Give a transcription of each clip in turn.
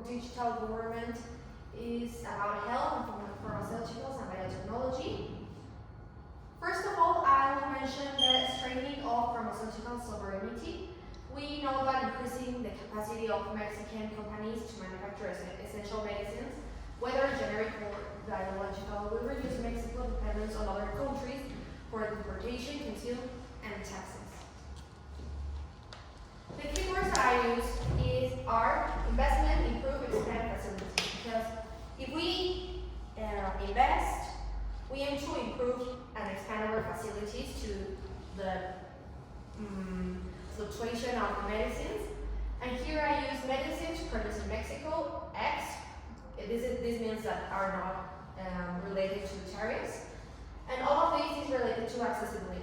digital government is about health and pharmaceuticals and biotechnology. First of all, I will mention the strengthening of pharmaceutical sovereignty. We know that increasing the capacity of Mexican companies to manufacture essential medicines, whether generic or biological, will reduce Mexico's dependence on other countries for importation, consume, and taxes. The key words that I use are investment, improve, expand facilities. Because if we invest, we aim to improve and expand our facilities to the fluctuation of the medicines. And here I use medicines produced in Mexico, X. This means that are not related to tariffs. And all of this is related to accessibility.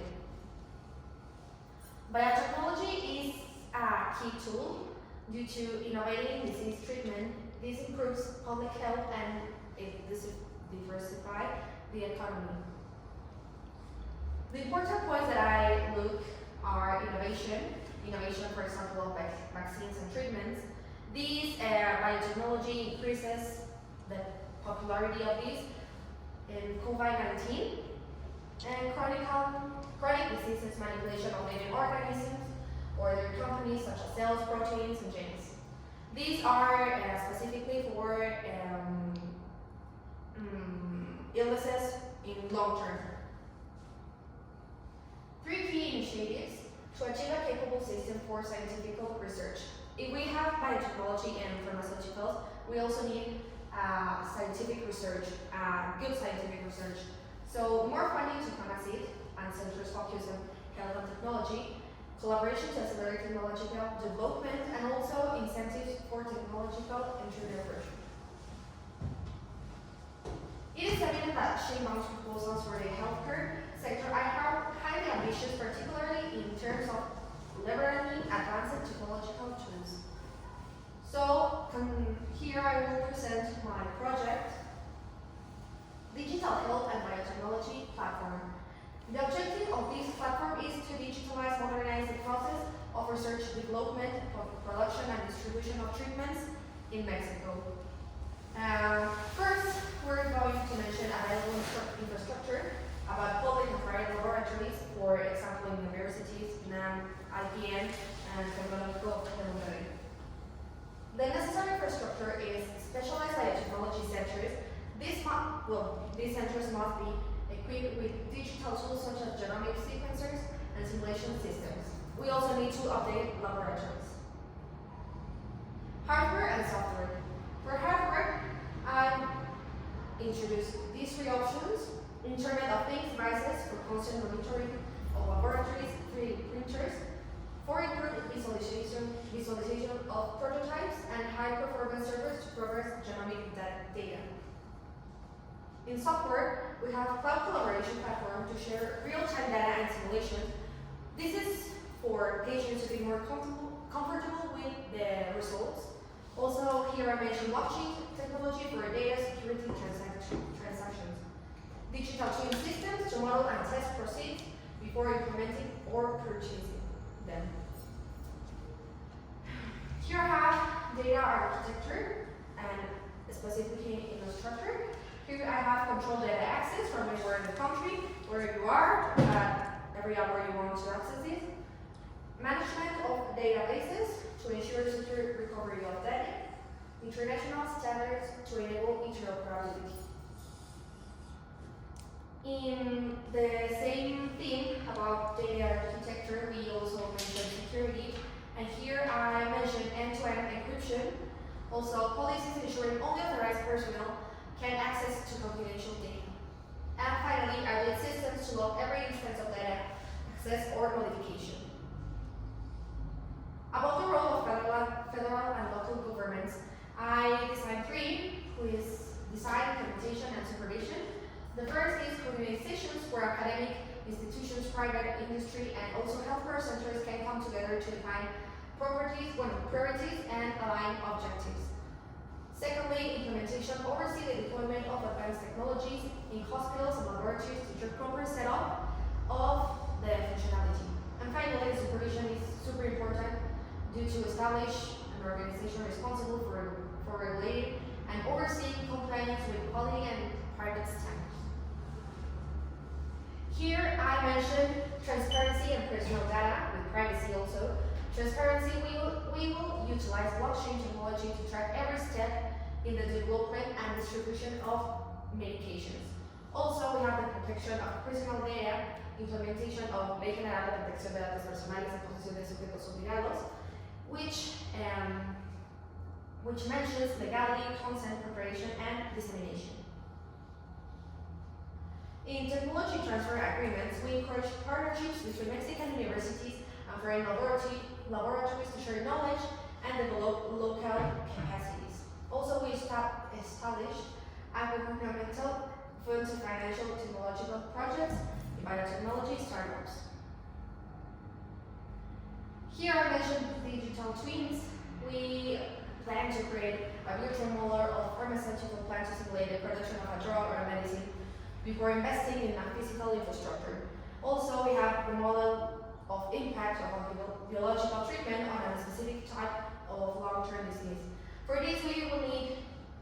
Biotechnology is a key tool due to innovating disease treatment. This improves public health and it diversifies the economy. The important points that I look are innovation, for example, of vaccines and treatments. These biotechnology increases the popularity of these in COVID-19 and chronic diseases, manipulation of living organisms or their companies such as cells, proteins, and genes. These are specifically for illnesses in long term. 3 key initiatives to achieve a capable system for scientific research. If we have biotechnology and pharmaceuticals, we also need scientific research, good scientific research. So more funding to CONACYT and centers focused on health and technology, collaboration to accelerate technological development, and also incentives for technological entrepreneurship. It is evident that Sheinbaum's proposals for the healthcare sector are highly ambitious, particularly in terms of leveraging advanced technological tools. So here I will present my project, Digital Health and Biotechnology Platform. The objective of this platform is to digitalize, modernize the process of research, development, production, and distribution of treatments in Mexico. First, we're going to mention available infrastructure about public and private laboratories, for example, in universities, NAM, IPN, and technological technology. The necessary infrastructure is specialized biotechnology centers. These centers must be equipped with digital tools such as genomic sequencers and simulation systems. We also need to update laboratories. Hardware and software. For hardware, I introduced these 3 options: Internet of Things devices for constant monitoring of laboratories, 3D printers, for improved visualization of prototypes, and high-performance servers to progress genomic data. In software, we have a cloud collaboration platform to share real-time data and simulations. This is for patients to be more comfortable with the results. Also, here I mentioned blockchain technology for data security transactions. Digital twin systems to model and test proceeds before implementing or purchasing them. Here I have data architecture and specifically infrastructure. Here I have control data access from anywhere in the country, where you are, every hour you want to access it. Management of databases to ensure secure recovery of data. International standards to enable interoperability. In the same theme about data architecture, we also mentioned security, and here I mentioned end-to-end encryption. Also, policies ensuring only authorized personnel can access to confidential data. And finally, I built systems to log every instance of data access or modification. About the role of federal and local governments, I designed 3, which is design, implementation, and supervision. The first is coordinate sessions where academic institutions, private industry, and also healthcare centers can come together to define priorities and align objectives. Secondly, implementation oversee the deployment of advanced technologies in hospitals and laboratories to ensure proper setup of the functionality. And finally, supervision is super important due to establish an organization responsible for for regulating and overseeing compliance with quality and private standards. Here I mentioned transparency and personal data with privacy also. Transparency, we will utilize blockchain technology to track every step in the development and distribution of medications. Also, we have the protection of personal data, implementation of Ley General de Protección de Datos Personales y Protección de Sujetos Obligados, which mentions legality, consent, preparation, and dissemination. In technology transfer agreements, we encourage partnerships between Mexican universities and foreign laboratories to share knowledge and develop local capacities. Also, we established governmental fund to financial technological projects in biotechnology startups. Here I mentioned digital twins. We plan to create a virtual model of pharmaceutical plant to simulate the production of a drug or a medicine before investing in a physical infrastructure. Also, we have the model of impact of a biological treatment on a specific type of long-term disease. For this, we will need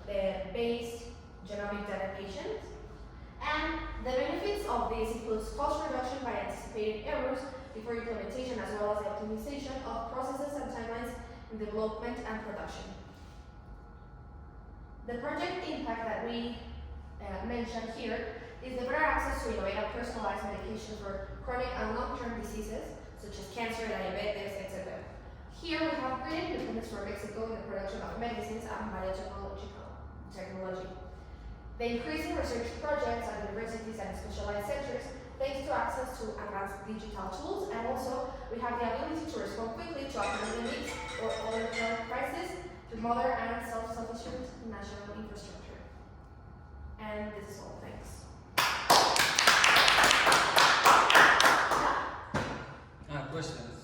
the base genomic data patient, and the benefits of this includes cost reduction by anticipating errors before implementation, as well as the optimization of processes and timelines in development and production. The project impact that we mentioned here is the better access to innovative personalized medications for chronic and long-term diseases such as cancer, diabetes, etc. Here we have great independence for Mexico in the production of medicines and biotechnology. The increasing research projects at universities and specialized centers thanks to access to advanced digital tools, and also we have the ability to respond quickly to epidemics or other health crises through modern and self-sufficient national infrastructure. And this is all. Thanks. Questions?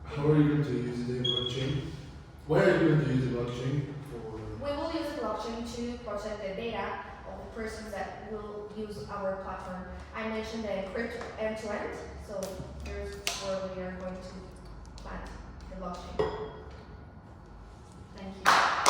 How are you going to use the blockchain? Why are you going to use the blockchain for? We will use the blockchain to protect the data of the persons that will use our platform. I mentioned the encrypt end-to-end, so here's where we are going to plant the blockchain. Thank you.